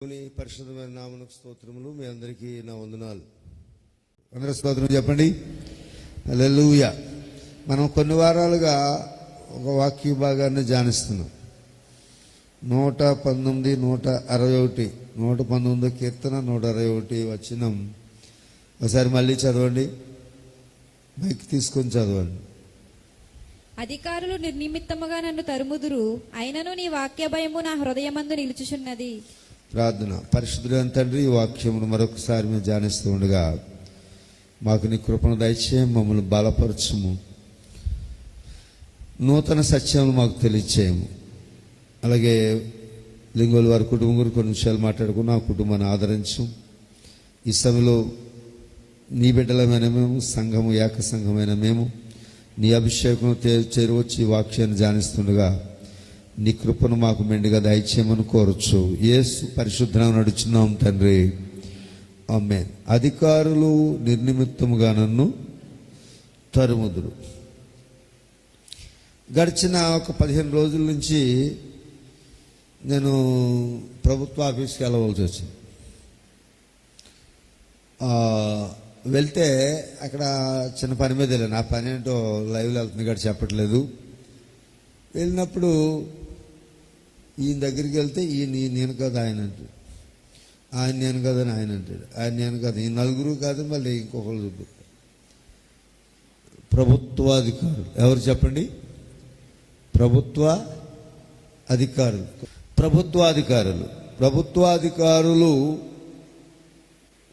పరిశుద్ధమైన నామమునకు స్తోత్రములు. మీ అందరికీ నా వందనాలు. అందరూ స్తోత్రం చెప్పండి. హల్లెలూయా. మనం కొన్ని వారాలుగా ఒక వాక్య భాగాన్ని ధ్యానిస్తున్నాం. 119, 161, 119 కీర్తన, 161 వచనం. ఒకసారి మళ్ళీ చదవండి. మైక్ తీసుకొని చదవండి. అధికారులు నిర్నిమిత్తముగా నన్ను తరుముదురు, అయినను నీ వాక్య భయము నా హృదయమందు నిలుచుచున్నది. ప్రార్థన. పరిశుద్ధుడైన తండ్రి, ఈ వాక్యమును మరొకసారి మేము ధ్యానిస్తూ ఉండగా మాకు నీ కృపను దయచేయం, మమ్మల్ని బలపరచుము, నూతన సత్యములు మాకు తెలియచేయము. అలాగే లింగోలు వారి కుటుంబం గురించి కొన్ని విషయాలు మాట్లాడుకుని ఆ కుటుంబాన్ని ఆదరించు. ఈ సమయంలో నీ బిడ్డలమైన మేము, సంఘము ఏక సంఘమైన మేము నీ అభిషేకం చేరువచ్చి ఈ వాక్యాన్ని ధ్యానిస్తుండగా నీ కృపను మాకు మెండుగా దయచేయమని కోరచ్చు. యేసు పరిశుద్ధంగా నడుచున్నాం తండ్రి, ఆమేన్. అధికారులు నిర్నిమిత్తముగా నన్ను తరుముదురు. గడిచిన ఒక 15 రోజుల నుంచి నేను ప్రభుత్వ ఆఫీస్కి వెళ్ళవలసి వచ్చింది. వెళ్తే అక్కడ చిన్న పని మీద వెళ్ళాను. ఆ పని ఏంటో లైవ్లో వెళ్తుంది కాబట్టి చెప్పట్లేదు. వెళ్ళినప్పుడు ఈయన దగ్గరికి వెళ్తే ఈయన నేను కాదు ఆయన అంటాడు, ఆయన నేను కాదని ఆయన అంటాడు, ఆయన నేను కాదు, ఈ నలుగురు కాదు, మళ్ళీ ఇంకొకరు చూపిస్తాడు. ప్రభుత్వాధికారులు ఎవరు చెప్పండి? ప్రభుత్వాధికారులు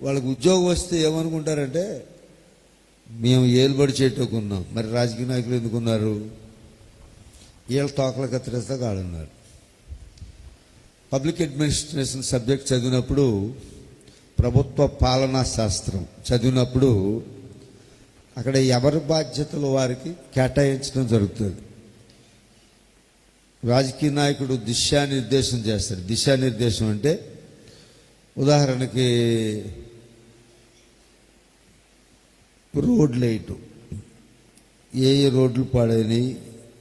వాళ్ళకి ఉద్యోగం వస్తే ఏమనుకుంటారంటే మేము ఏలుబడి చేయటకున్నాం. మరి రాజకీయ నాయకులు ఎందుకున్నారు? వీళ్ళ తోకలు కత్తిరిస్తా కాడున్నారు. పబ్లిక్ అడ్మినిస్ట్రేషన్ సబ్జెక్ట్ చదివినప్పుడు, ప్రభుత్వ పాలనా శాస్త్రం చదివినప్పుడు అక్కడ ఎవరి బాధ్యతలు వారికి కేటాయించడం జరుగుతుంది. రాజకీయ నాయకుడు దిశానిర్దేశం చేస్తారు. దిశానిర్దేశం అంటే ఉదాహరణకి రోడ్లు వేయటం, ఏ రోడ్లు పాడైనవి,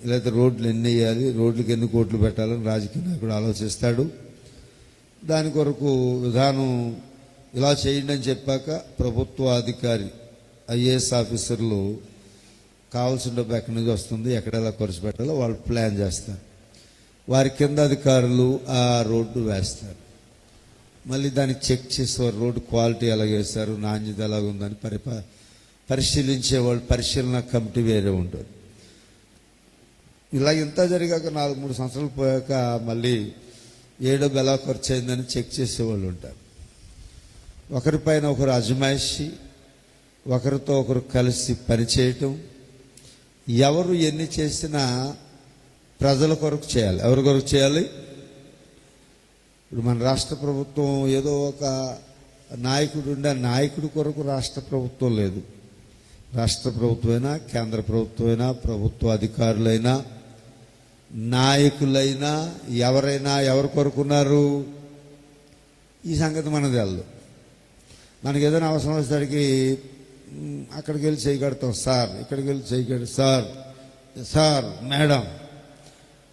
లేకపోతే రోడ్లు ఎన్ని వేయాలి, రోడ్లకు ఎన్ని కోట్లు పెట్టాలని రాజకీయ నాయకుడు ఆలోచిస్తాడు. దాని కొరకు విధానం ఇలా చేయండి అని చెప్పాక ప్రభుత్వ అధికారి, ఐఏఎస్ ఆఫీసర్లు కావాల్సిన డబ్బు ఎక్కడి నుంచి వస్తుంది, ఎక్కడ ఎలా ఖర్చు పెట్టాలో వాళ్ళు ప్లాన్ చేస్తారు. వారి కింద అధికారులు ఆ రోడ్డు వేస్తారు. మళ్ళీ దాన్ని చెక్ చేసేవారు, రోడ్డు క్వాలిటీ ఎలాగ వేస్తారు, నాణ్యత ఎలాగుందని పరిశీలించేవాళ్ళు, పరిశీలన కమిటీ వేరే ఉంటుంది. ఇలా ఇంత జరిగాక 4-3 సంవత్సరాలు పోయాక మళ్ళీ ఏ డబ్బు ఎలా ఖర్చు అయిందని చెక్ చేసేవాళ్ళు ఉంటారు. ఒకరిపైన ఒకరు అజమాయిషి, ఒకరితో ఒకరు కలిసి పనిచేయటం. ఎవరు ఎన్ని చేసినా ప్రజల కొరకు చేయాలి. ఎవరి కొరకు చేయాలి? ఇప్పుడు మన రాష్ట్ర ప్రభుత్వం ఏదో ఒక నాయకుడు ఉండే, నాయకుడి కొరకు రాష్ట్ర ప్రభుత్వం లేదు. రాష్ట్ర ప్రభుత్వమైనా, కేంద్ర ప్రభుత్వమైనా, ప్రభుత్వ అధికారులైనా, నాయకులైనా, ఎవరైనా ఎవరి కొరకున్నారు? ఈ సంగతి మనది తెలదు. మనకి ఏదైనా అవసరం వచ్చేసరికి అక్కడికి వెళ్ళి చేయగడతాం సార్, ఇక్కడికి వెళ్ళి చేయగడు సార్, సార్ మేడం.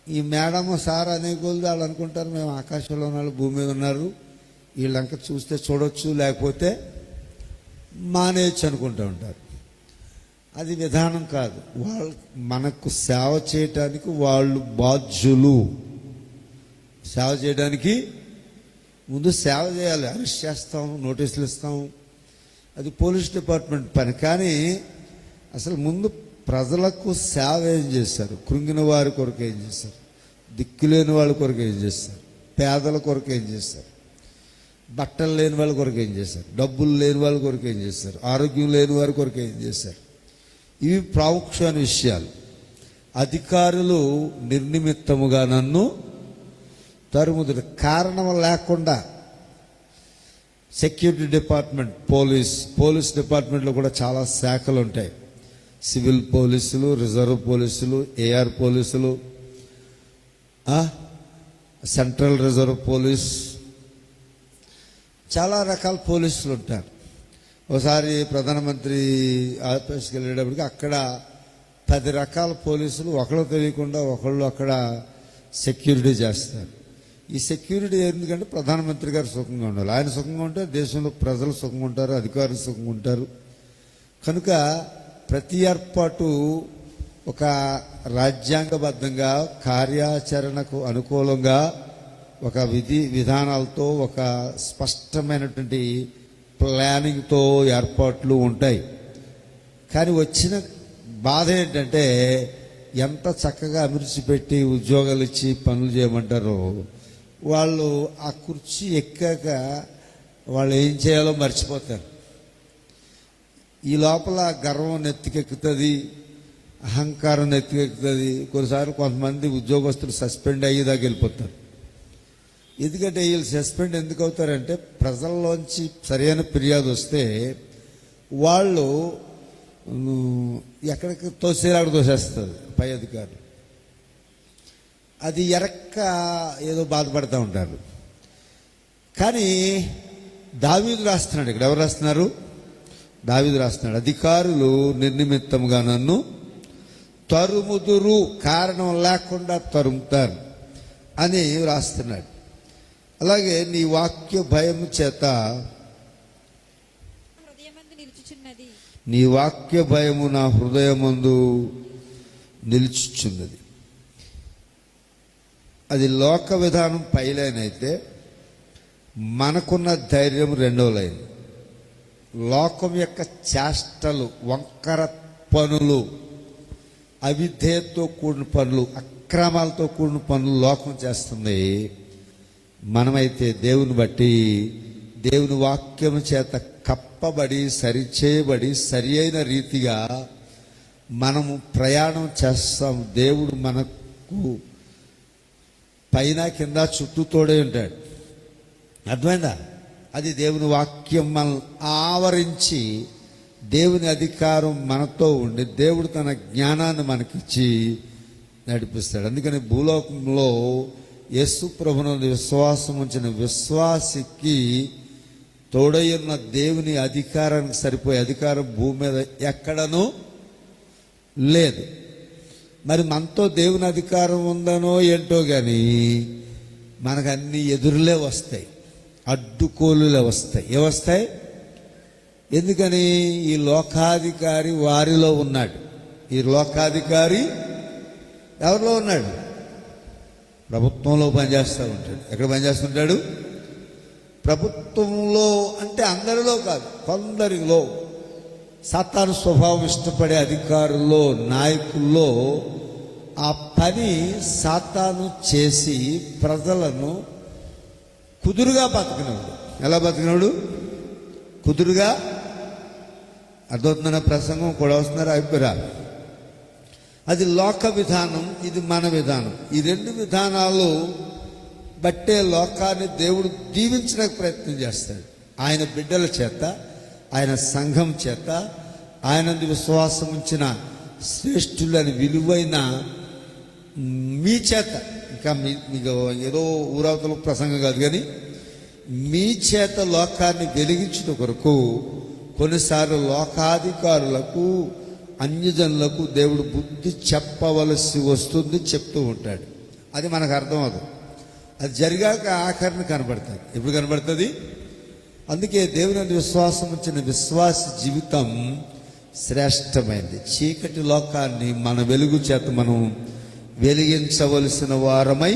ఈ మేడం సార్ అనే కొద్ది వాళ్ళు అనుకుంటారు మేము ఆకాశంలో ఉన్నారు, భూమి మీద ఉన్నారు, వీళ్ళంక చూస్తే చూడొచ్చు, లేకపోతే మానేయచ్చు అనుకుంటూ ఉంటారు. అది విధానం కాదు. వాళ్ళు మనకు సేవ చేయటానికి వాళ్ళు బాధ్యులు. సేవ చేయడానికి ముందు సేవ చేయాలి. అరెస్ట్ చేస్తాం, నోటీసులు ఇస్తాం, అది పోలీస్ డిపార్ట్మెంట్ పని. కానీ అసలు ముందు ప్రజలకు సేవ ఏం చేశారు? కృంగిన వారి కొరకు ఏం చేశారు? దిక్కులేని వాళ్ళ కొరకు ఏం చేస్తారు? పేదల కొరకు ఏం చేస్తారు? బట్టలు లేని వాళ్ళ కొరకు ఏం చేశారు? డబ్బులు లేని వాళ్ళ కొరకు ఏం చేస్తారు? ఆరోగ్యం లేని వారి కొరకు ఏం చేశారు? ఇవి ప్రాముఖ్యమైన విషయాలు. అధికారులు నిర్నిమిత్తముగా నన్ను తరుముదురు. కారణం లేకుండా సెక్యూరిటీ డిపార్ట్మెంట్, పోలీస్ డిపార్ట్మెంట్లో కూడా చాలా శాఖలు ఉంటాయి. సివిల్ పోలీసులు, రిజర్వ్ పోలీసులు, ఏఆర్ పోలీసులు, సెంట్రల్ రిజర్వ్ పోలీస్, చాలా రకాల పోలీసులు ఉంటారు. ఒకసారి ప్రధానమంత్రి ఆఫీస్కి వెళ్ళేటప్పటికి అక్కడ 10 రకాల పోలీసులు ఒకళ్ళు తెలియకుండా ఒకళ్ళు అక్కడ సెక్యూరిటీ చేస్తారు. ఈ సెక్యూరిటీ ఎందుకంటే ప్రధానమంత్రి గారు సుఖంగా ఉండాలి. ఆయన సుఖంగా ఉంటే దేశంలో ప్రజలు సుఖంగా ఉంటారు, అధికారులు సుఖంగా ఉంటారు. కనుక ప్రతి ఏర్పాటు ఒక రాజ్యాంగబద్ధంగా కార్యాచరణకు అనుకూలంగా ఒక విధానాలతో ఒక స్పష్టమైనటువంటి ప్లానింగ్తో ఏర్పాట్లు ఉంటాయి. కానీ వచ్చిన బాధ ఏంటంటే ఎంత చక్కగా అభిరుచి పెట్టి ఉద్యోగాలు ఇచ్చి పనులు చేయమంటారో వాళ్ళు ఆ కుర్చీ ఎక్కాక వాళ్ళు ఏం చేయాలో మర్చిపోతారు. ఈ లోపల గర్వం నెత్తికెక్కుతుంది, అహంకారం నెత్తికెక్కుతుంది. కొన్నిసార్లు కొంతమంది ఉద్యోగస్తులు సస్పెండ్ అయ్యేదాకా వెళ్ళిపోతారు. ఎందుకంటే వీళ్ళు సస్పెండ్ ఎందుకు అవుతారంటే ప్రజల్లోంచి సరైన ఫిర్యాదు వస్తే వాళ్ళు ఎక్కడికి తోసేలాగా తోసేస్తుంది పై అధికారులు. అది ఎరక్క ఏదో బాధపడుతూ ఉంటారు. కానీ దావీదు రాస్తున్నాడు, ఇక్కడ ఎవరు రాస్తున్నారు? దావీదు రాస్తున్నాడు, అధికారులు నిర్నిమిత్తంగా నన్ను తరుముదురు, కారణం లేకుండా తరుముతారు అని రాస్తున్నాడు. అలాగే నీ వాక్య భయము చేత, హృదయమందు నిలుచుచున్నది, నీ వాక్య భయము నా హృదయమందు నిలుచుచున్నది. అది లోక విధానం పైలైన్ అయితే మనకున్న ధైర్యం రెండో లైన్. లోకం యొక్క చేష్టలు, వంకర పనులు, అవిధేయతో కూడిన పనులు, అక్రమాలతో కూడిన పనులు లోకం చేస్తుంది. మనమైతే దేవుని బట్టి, దేవుని వాక్యం చేత కప్పబడి సరిచేయబడి సరి అయిన రీతిగా మనము ప్రయాణం చేస్తాం. దేవుడు మనకు పైన కింద చుట్టూ తోడే ఉంటాడు. అర్థమైందా? అది దేవుని వాక్యం మనల్ని ఆవరించి, దేవుని అధికారం మనతో ఉండి దేవుడు తన జ్ఞానాన్ని మనకిచ్చి నడిపిస్తాడు. అందుకని భూలోకంలో యేసు ప్రభునందు విశ్వాసం ఉంచిన విశ్వాసికి తోడయ్యున్న దేవుని అధికారానికి సరిపోయే అధికారం భూమి మీద ఎక్కడనూ లేదు. మరి మనతో దేవుని అధికారం ఉందనో ఏంటో కానీ మనకు అన్ని ఎదురులే వస్తాయి, అడ్డుకోలులే వస్తాయి. ఏవస్తాయి? ఎందుకని? ఈ లోకాధికారి వారిలో ఉన్నాడు. ఈ లోకాధికారి ఎవరిలో ఉన్నాడు? ప్రభుత్వంలో పనిచేస్తూ ఉంటాడు. ఎక్కడ పనిచేస్తుంటాడు? ప్రభుత్వంలో. అంటే అందరిలో కాదు, కొందరిలో. సాతాను స్వభావం ఇష్టపడే అధికారుల్లో, నాయకుల్లో ఆ పని సాతాను చేసి ప్రజలను కుదురుగా బతికినాడు. ఎలా బతికినాడు? కుదురుగా. అర్థవుతుందన్న ప్రసంగం కూడా వస్తున్నారా? అయిపోయారా? అది లోక విధానం, ఇది మన విధానం. ఈ రెండు విధానాలు బట్టే లోకాన్ని దేవుడు దీవించడానికి ప్రయత్నం చేస్తాడు. ఆయన బిడ్డల చేత, ఆయన సంఘం చేత, ఆయన విశ్వాసం ఉంచిన శ్రేష్ఠులని విలువైన మీ చేత. ఇంకా మీకు ఏదో ఊరవతల ప్రసంగం కాదు, కానీ మీ చేత లోకాన్ని వెలిగించిన కొరకు కొన్నిసార్లు లోకాధికారులకు, అన్యజనులకు దేవుడు బుద్ధి చెప్పవలసి వస్తుంది, చెప్తూ ఉంటాడు. అది మనకు అర్థం అవ్వదు. అది జరిగాక ఆఖరిని కనబడుతుంది. ఎప్పుడు కనబడుతుంది? అందుకే దేవుని విశ్వాసం వచ్చిన విశ్వాస జీవితం శ్రేష్టమైంది. చీకటి లోకాన్ని మన వెలుగు చేత మనం వెలిగించవలసిన వారమై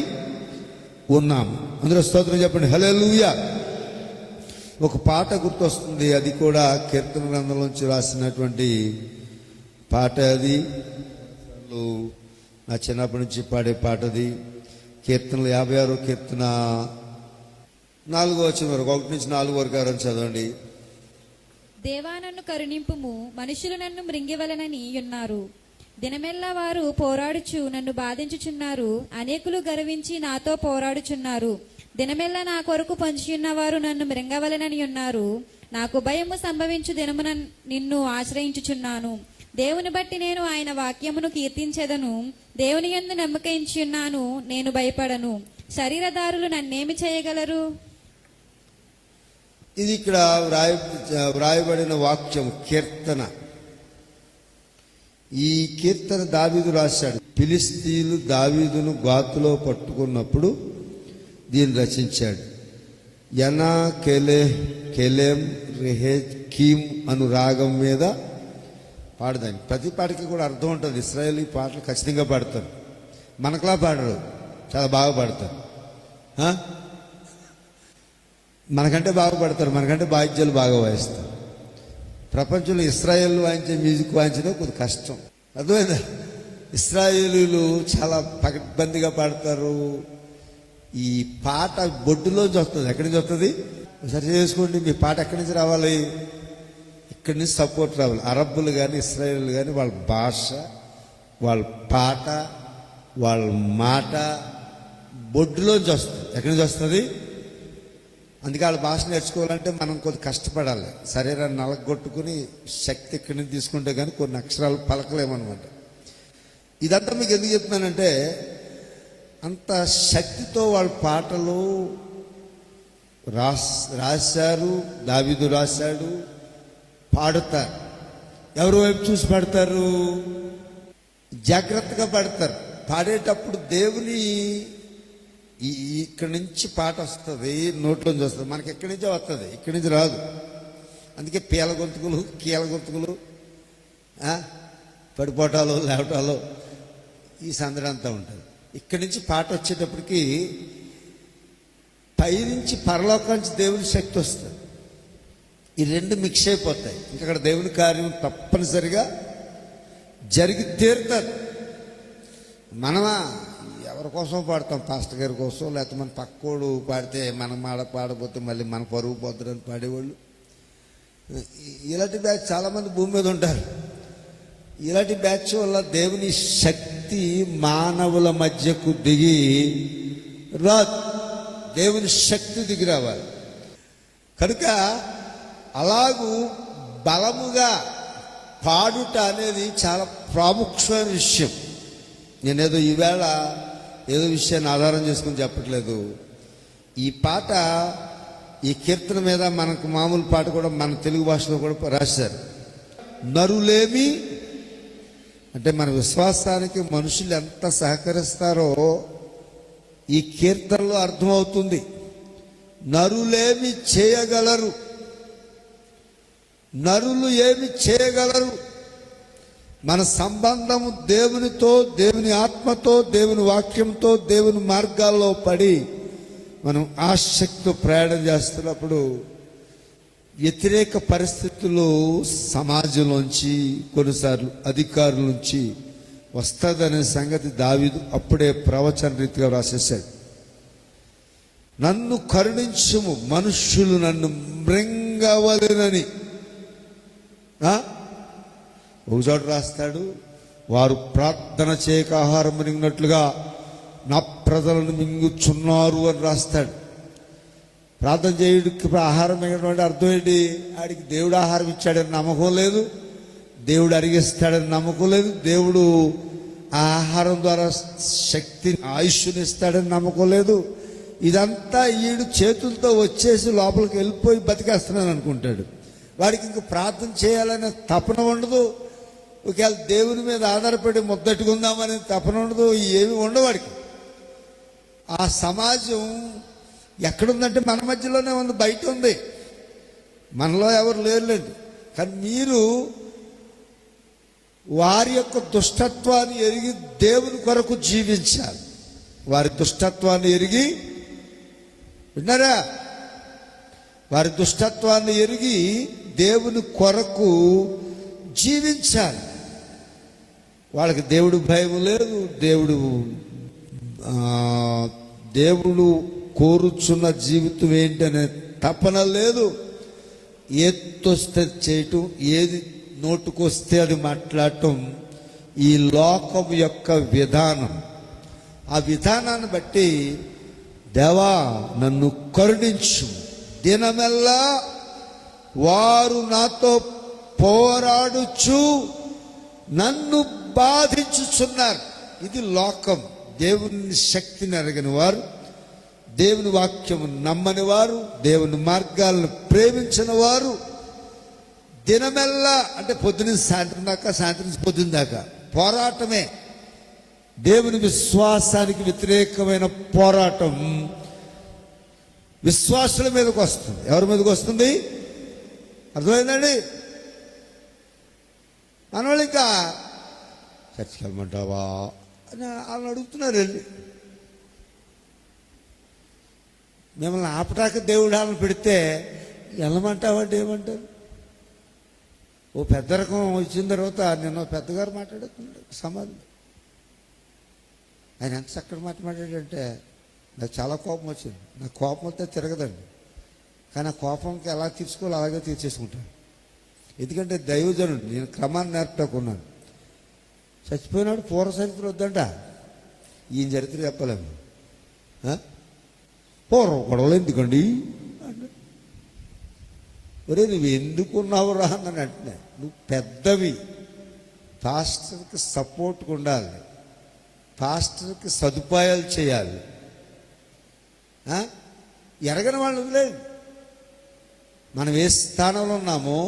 ఉన్నాము. అందులో స్తోత్రం చెప్పండి, హల్లెలూయా. ఒక పాట గుర్తొస్తుంది, అది కూడా కీర్తన గ్రంథంలోంచి రాసినటువంటి పాట. అది నా చిన్నప్పటి నుంచి పాడే పాటది. కీర్తనలు 56 కీర్తన 4వ వచనం వరకు, 1 నుంచి 4 వరకు ఎవరైనా చదవండి. దేవా నన్ను కరుణింపుము, మనుషులు నన్ను మృంగివలనని ఉన్నారు. దినమెల్లా వారు పోరాడుచు నన్ను బాధించుచున్నారు. అనేకులు గర్వించి నాతో పోరాడుచున్నారు. దినమెల్లా నా కొరకు పొంచియున్నవారు నన్ను మృంగవలనని ఉన్నారు. నాకు భయము సంభవించు దినమున నిన్ను ఆశ్రయించుచున్నాను. దేవుని బట్టి నేను ఆయన వాక్యమును కీర్తించెదను. దేవుని యందు నమ్మకించి ఉన్నాను, నేను భయపడను. శరీరదారులు నన్నేమి చేయగలరు? ఇది ఇక్కడ వ్రాయబడిన వాక్యం, కీర్తన. ఈ కీర్తన దావీదు రాశాడు. ఫిలిస్తీయులు దావీదును గాతులో పట్టుకున్నప్పుడు దీన్ని రచించాడు. యనా కెలెం రెహెజ్ కీమ్ అను రాగం మీద పాడదాన్ని. ప్రతి పాటకి కూడా అర్థం ఉంటుంది. ఇశ్రాయేలీ పాటలు ఖచ్చితంగా పాడతారు, మనకులా పాడరు, చాలా బాగా పాడతారు. మనకంటే బాగా పాడతారు, మనకంటే వాయిద్యాలు బాగా వాయిస్తారు. ప్రపంచంలో ఇశ్రాయేల్ వాయించే మ్యూజిక్ వాయించడం కొద్ది కష్టం, అర్థమైందా? ఇశ్రాయేలీలు చాలా పకడ్బందీగా పాడతారు. ఈ పాట బొడ్డులోంచి వస్తుంది. ఎక్కడి నుంచి వస్తుంది? ఒకసారి చేసుకోండి, మీ పాట ఎక్కడి నుంచి రావాలి? ఇక్కడి నుంచి సపోర్ట్ రావాలి. అరబ్బులు కానీ ఇశ్రాయేల్ కానీ వాళ్ళ భాష, వాళ్ళ పాట, వాళ్ళ మాట బొడ్డులోంచి వస్తుంది. ఎక్కడి నుంచి వస్తుంది? అందుకే వాళ్ళ భాష నేర్చుకోవాలంటే మనం కొద్ది కష్టపడాలి. శరీరాన్ని నలగొట్టుకుని శక్తి ఇక్కడి నుంచి తీసుకుంటే కానీ కొన్ని అక్షరాలు పలకలేమన్నమాట. ఇదంతా మీకు ఎందుకు చెప్తున్నానంటే, అంత శక్తితో వాళ్ళ పాటలు రాశారు. దావీదు రాశాడు, పాడుతారు. ఎవరి వైపు చూసి పాడతారు? జాగ్రత్తగా పాడతారు. పాడేటప్పుడు దేవుని ఇక్కడి నుంచి పాట వస్తుంది, నోట్లోంచి వస్తుంది. మనకి ఎక్కడి నుంచో వస్తుంది, ఇక్కడి నుంచి రాదు. అందుకే పీల గొంతుకులు, కీల గొంతుకులు, పడిపోటాలు, లేవటాలు, ఈ సందడి అంతా ఉంటుంది. ఇక్కడి నుంచి పాట వచ్చేటప్పటికి పైనుంచి పరలోకానికి దేవుని శక్తి వస్తుంది. ఈ రెండు మిక్స్ అయిపోతాయి. ఇంకా అక్కడ దేవుని కార్యం తప్పనిసరిగా జరిగి తీరుతుంది. మనమా ఎవరి కోసం పాడతాం? పాస్టర్ గారి కోసం, లేకపోతే మన పక్కోడు పాడితే మనం పాడపోతే మళ్ళీ మన పరువు పోతారని పాడేవాళ్ళు. ఇలాంటి బ్యాచ్ చాలామంది భూమి మీద ఉంటారు. ఇలాంటి బ్యాచ్ వల్ల దేవుని శక్తి మానవుల మధ్యకు దిగి రాదు. దేవుని శక్తి దిగి రావాలి. కనుక అలాగూ బలముగా పాడుట అనేది చాలా ప్రాముఖ్యమైన విషయం. నేనేదో ఈవేళ ఏదో విషయాన్ని ఆధారం చేసుకుని చెప్పట్లేదు. ఈ పాట, ఈ కీర్తన మీద మనకు మామూలు పాట కూడా మన తెలుగు భాషలో కూడా రాశారు. నరులేమి అంటే మన విశ్వాసానికి మనుషులు ఎంత సహకరిస్తారో ఈ కీర్తనలో అర్థమవుతుంది. నరులేమి చేయగలరు, నరులు ఏమి చేయగలరు? మన సంబంధము దేవునితో, దేవుని ఆత్మతో, దేవుని వాక్యంతో, దేవుని మార్గాల్లో పడి మనం ఆసక్తితో ప్రయాణం చేస్తున్నప్పుడు వ్యతిరేక పరిస్థితులు సమాజంలోంచి, కొన్నిసార్లు అధికారుల నుంచి వస్తుందనే సంగతి దావీదు అప్పుడే ప్రవచన రీతిగా రాసేశాడు. నన్ను కరుణించుము, మనుష్యులు నన్ను మృంగవలెనని ఒకచోట రాస్తాడు. వారు ప్రార్థన చేయక ఆహారం మింగినట్లుగా నా ప్రజలను మింగుచున్నారు అని రాస్తాడు. ప్రార్థన చేయుడికి ఆహారం మింగడం అంటే అర్థం ఏంటి? ఆడికి దేవుడు ఆహారం ఇచ్చాడని నమ్మకం లేదు, దేవుడు అరిగిస్తాడని నమ్మకం లేదు, దేవుడు ఆ ఆహారం ద్వారా శక్తిని, ఆయుష్ని ఇస్తాడని నమ్మకం లేదు. ఇదంతా ఈడు చేతులతో వచ్చేసి లోపలికి వెళ్ళిపోయి బతికేస్తున్నాను అనుకుంటాడు. వాడికి ఇంక ప్రార్థన చేయాలనే తపన ఉండదు. ఒకవేళ దేవుని మీద ఆధారపడి ముద్దట్టుకుందామనే తపన ఉండదు. ఏమి ఉండవు వాడికి. ఆ సమాజం ఎక్కడుందంటే మన మధ్యలోనే ఉంది, బయట ఉంది, మనలో ఎవరు లేరులేండి. కానీ మీరు వారి యొక్క దుష్టత్వాన్ని ఎరిగి దేవుని కొరకు జీవించాలి. వారి దుష్టత్వాన్ని ఎరిగి, విన్నారా? వారి దుష్టత్వాన్ని ఎరిగి దేవుని కొరకు జీవించాలి. వాళ్ళకి దేవుడు భయం లేదు, దేవుడు కోరుచున్న జీవితం ఏంటనే తపన లేదు. ఏదొస్తే చేయటం, ఏది నోటుకొస్తే అది మాట్లాడటం ఈ లోకం యొక్క విధానం. ఆ విధానాన్ని బట్టి దేవా నన్ను కరుణించు, దినమెల్లా వారు నాతో పోరాడుచు నన్ను బాధించుచున్నారు. ఇది లోకం. దేవుని శక్తిని ఎరగని వారు, దేవుని వాక్యము నమ్మని వారు, దేవుని మార్గాలను ప్రేమించిన వారు దినమెల్లా అంటే పొద్దున సాయంత్రం దాకా, సాయంత్రం నుంచి పొద్దున దాకా పోరాటమే. దేవుని విశ్వాసానికి వ్యతిరేకమైన పోరాటం విశ్వాసుల మీదకి వస్తుంది. ఎవరి మీదకి వస్తుంది? అర్థమైందండి? మనవాళ్ళు ఇంకా చర్చికి వెళ్ళమంటావా అని వాళ్ళని అడుగుతున్నారు. వెళ్ళి మిమ్మల్ని ఆపటాక దేవుడు వాళ్ళని పెడితే వెళ్ళమంటావంటే ఏమంటారు? ఓ పెద్ద రకం వచ్చిన తర్వాత నిన్న పెద్దగారు మాట్లాడుతున్నాడు సమాధి. ఆయన ఎంత చక్కటి మాట్లాడాడంటే నాకు చాలా కోపం వచ్చింది. నాకు కోపం వస్తే తిరగదండి, కానీ ఆ కోపంకి ఎలా తీర్చుకోవాలో అలాగే తీర్చేసుకుంటాను. ఎందుకంటే దైవజనుడు, నేను క్రమాన్ని నేర్పకున్నాను. చచ్చిపోయినాడు పూర్వ చరిత్ర వద్దంట, ఈయన చరిత్ర చెప్పలేము. పూర్వం గొడవలు ఎందుకండి అంటే, ఒరే నువ్వు ఎందుకున్నావురా అన్నాను. అంటే నువ్వు పెద్దవి, పాస్టర్కి సపోర్ట్గా ఉండాలి, పాస్టర్కి సదుపాయాలు చేయాలి. ఎరగని వాళ్ళు వదిలేదు. మనం ఏ స్థానంలో ఉన్నామో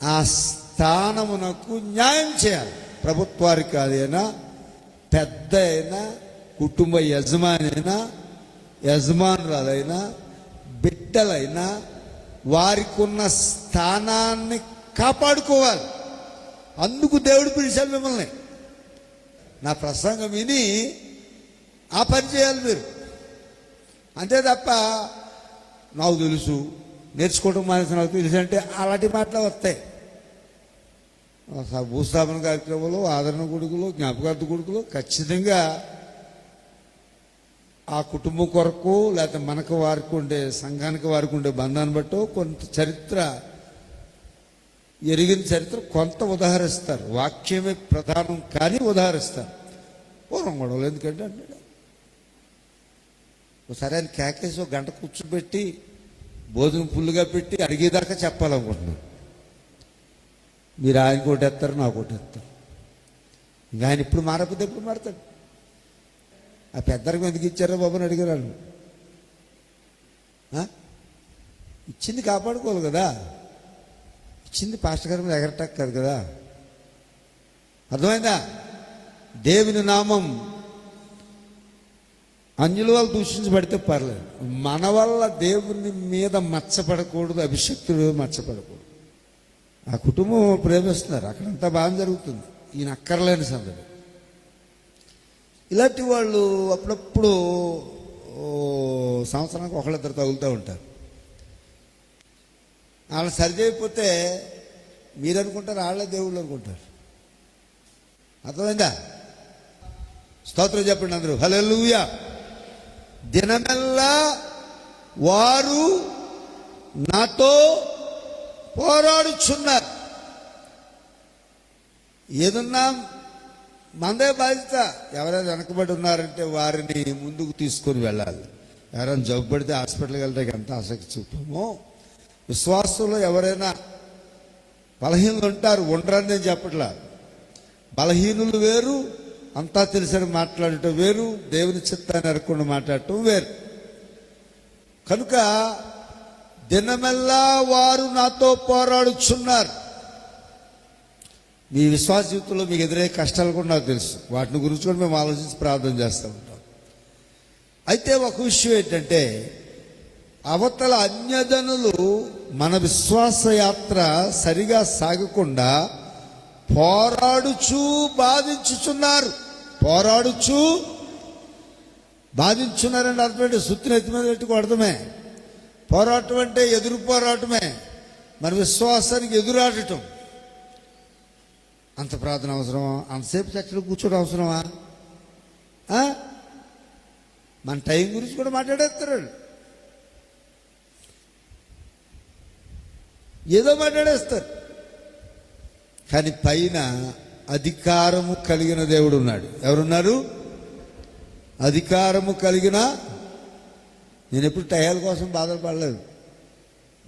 ఆ స్థానమునకు న్యాయం చేయాలి. ప్రభుత్వాధికారైనా, పెద్ద అయినా, కుటుంబ యజమాని అయినా, యజమానురాలైనా, బిడ్డలైనా వారికి ఉన్న స్థానాన్ని కాపాడుకోవాలి. అందుకు దేవుడు పిలిచాడు మిమ్మల్ని. నా ప్రసంగం విని ఆ పని చేయాలి మీరు. అంతే తప్ప నాకు తెలుసు, నేర్చుకోవడం మానేసి నాకు తెలుసు అంటే అలాంటి మాటలు వస్తాయి. భూస్థాపన కార్యక్రమాలు, ఆదరణ కొడుకులు, జ్ఞాపకార్థ కొడుకులు ఖచ్చితంగా ఆ కుటుంబం కొరకు, లేకపోతే మనకు వారికి ఉండే, సంఘానికి వారికి ఉండే బంధాన్ని బట్టో కొంత చరిత్ర, ఎరిగిన చరిత్ర కొంత ఉదాహరిస్తారు. వాక్యమే ప్రధానం కానీ ఉదాహరిస్తారు. పూర్వం గొడవలు ఎందుకంటే అన్నాడు. ఒకసారి ఆయన కేకేసి ఒక గంట కూర్చోబెట్టి భోజనం ఫుల్గా పెట్టి అడిగేదాకా చెప్పాలనుకుంటున్నాను. మీరు ఆయన కొట్టేస్తారు, నాకు కొట్టేస్తారు. ఇంకా ఆయన ఇప్పుడు మారకపోతే ఎప్పుడు మారతాడు? ఆ పెద్దరికి ఎందుకు ఇచ్చారో బాబు అని అడిగారు. ఇచ్చింది కాపాడుకోవాలి కదా, ఇచ్చింది పాస్టర్ గారి మీద ఎగరటాక్ కాదు కదా. అర్థమైందా? దేవుని నామం అన్యుల వల్ల దూషించబడితే పర్లేదు, మన వల్ల దేవుని మీద మచ్చపడకూడదు, అభిషక్తుడు మచ్చపడకూడదు. ఆ కుటుంబం ప్రేమిస్తున్నారు, అక్కడంతా బాగా జరుగుతుంది. ఈయన అక్కర్లేని సందడి. ఇలాంటి వాళ్ళు అప్పుడప్పుడు సంవత్సరానికి ఒకళ్ళిద్దరు తగులుతూ ఉంటారు. వాళ్ళు సరిచేయకపోతే మీరు అనుకుంటారు, వాళ్ళే దేవుళ్ళు అనుకుంటారు. అర్థమైందా? స్తోత్రం చెప్పండి అందరూ. హల్లెలూయా. దినమెల్లా వారు నాతో పోరాడుచున్నారు. ఏదన్నా మందే బాధ్యత. ఎవరైనా వెనకబడి ఉన్నారంటే వారిని ముందుకు తీసుకొని వెళ్ళాలి. ఎవరైనా జబ్బు పడితే హాస్పిటల్కి వెళ్ళడానికి ఎంత ఆసక్తి చూపుతామో, విశ్వాసంలో ఎవరైనా బలహీనులు ఉంటారు, ఉండరని నేను చెప్పట్లా. బలహీనులు వేరు, అంతా తెలిసని మాట్లాడటం వేరు, దేవుని చిత్తాన్ని ఎరకుండా మాట్లాడటం వేరు. కనుక దినమెల్లా వారు నాతో పోరాడుచున్నారు. మీ విశ్వాస జీవితంలో మీకు ఎదురయ్యే కష్టాలు కూడా నాకు తెలుసు. వాటిని గురించి కూడా మేము ఆలోచించి ప్రార్థన చేస్తూ ఉంటాం. అయితే ఒక విషయం ఏంటంటే, అవతల అన్యజనులు మన విశ్వాస యాత్ర సరిగా సాగకుండా పోరాడుచూ బాధించుచున్నారు. పోరాడుచూ బాధించున్నారంటే అర్థం ఏంటి? సుత్తిని ఎత్తి మీద పెట్టి కొడటమే. పోరాటం అంటే ఎదురు పోరాటమే, మన విశ్వాసానికి ఎదురాడటం. అంత ప్రార్థన అవసరమా? అంతసేపు చర్చలో కూర్చోడం అవసరమా? మన టైం గురించి కూడా మాట్లాడేస్తారు. ఏదో మాట్లాడేస్తారు. కానీ పైన అధికారము కలిగిన దేవుడు ఉన్నాడు. ఎవరున్నారు? అధికారము కలిగిన. నేను ఎప్పుడు టైం కోసం బాధపడలేదు.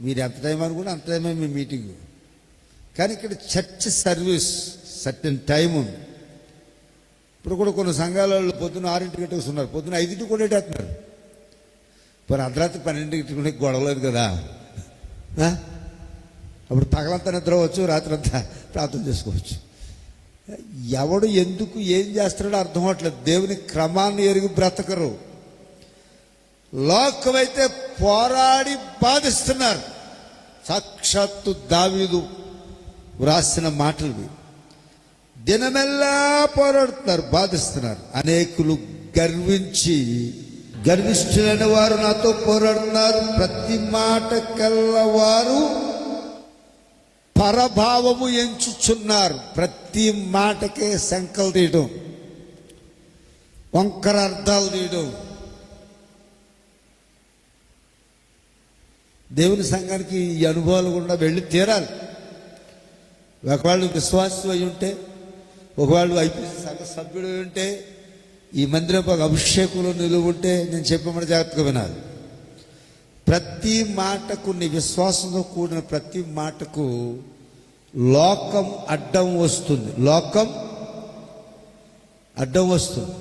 మీరు ఎంత టైం అనుకుంటే అంత టైమే మీ మీటింగ్. కానీ ఇక్కడ చర్చ్ సర్వీస్ సర్టెన్ టైం ఉంది. ఇప్పుడు కూడా కొన్ని సంఘాలలో పొద్దున్న 6ంటికి కట్టేస్తున్నారు, పొద్దున్న 5ంటికి కూడా పెట్టేస్తున్నారు. మరి అర్ధరాత్రి 12ంటికి కూడా గొడవలేదు కదా. అప్పుడు పగలంతా నిద్రవచ్చు, రాత్రి అంతా ప్రార్థన చేసుకోవచ్చు. ఎవడు ఎందుకు ఏం చేస్తున్నాడో అర్థం అవట్లేదు. దేవుని క్రమాన్ని ఎరిగి బ్రతకరు. లోకమైతే పోరాడి బాధిస్తున్నారు. సాక్షాత్తు దావీదు వ్రాసిన మాటలు ఇవి. దినమెల్లా పోరాడుతున్నారు, బాధిస్తున్నారు. అనేకులు గర్విష్ఠులైన వారు నాతో పోరాడుతున్నారు. ప్రతి మాట కల్లవారు పరభావము ఎంచుచున్నారు. ప్రతి మాటకే శంకలు తీయడం, వంకర అర్థాలు తీయడం. దేవుని సంఘానికి ఈ అనుభవాలు కూడా వెళ్ళి తీరాలి. ఒకవేళ విశ్వాసం అయి ఉంటే, ఒకవేళ ఐపీసీ సంఘ సభ్యుడు అయి ఉంటే, ఈ మందిరపు అభిషేకంలో నిలువ ఉంటే నేను చెప్పమని జాగ్రత్తగా వినాలి. ప్రతి మాటకు, నీ విశ్వాసంతో కూడిన ప్రతి మాటకు లోకం అడ్డం వస్తుంది. లోకం అడ్డం వస్తుంది.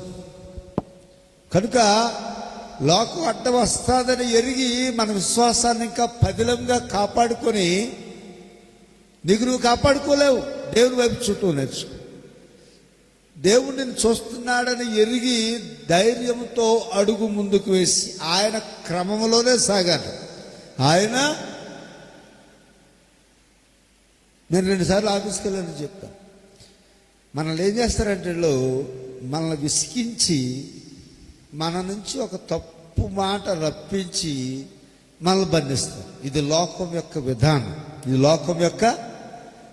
కనుక లోకం అడ్డం వస్తుందని ఎరిగి మన విశ్వాసాన్ని ఇంకా పదిలంగా కాపాడుకొని, నీకు నువ్వు కాపాడుకోలేవు. దేవుని వైపు చుట్టూ నేర్చుకో. దేవుడు నిన్ను చూస్తున్నాడని ఎరిగి ధైర్యంతో అడుగు ముందుకు వేసి ఆయన క్రమంలోనే సాగాలి. నేను 2 సార్లు ఆఫీస్కి వెళ్ళానని చెప్తాను. మనల్ని ఏం చేస్తారంటే మనల్ని విసిగించి మన నుంచి ఒక తప్పు మాట రప్పించి మనల్ని బంధిస్తారు. ఇది లోకం యొక్క విధానం. ఇది లోకం యొక్క,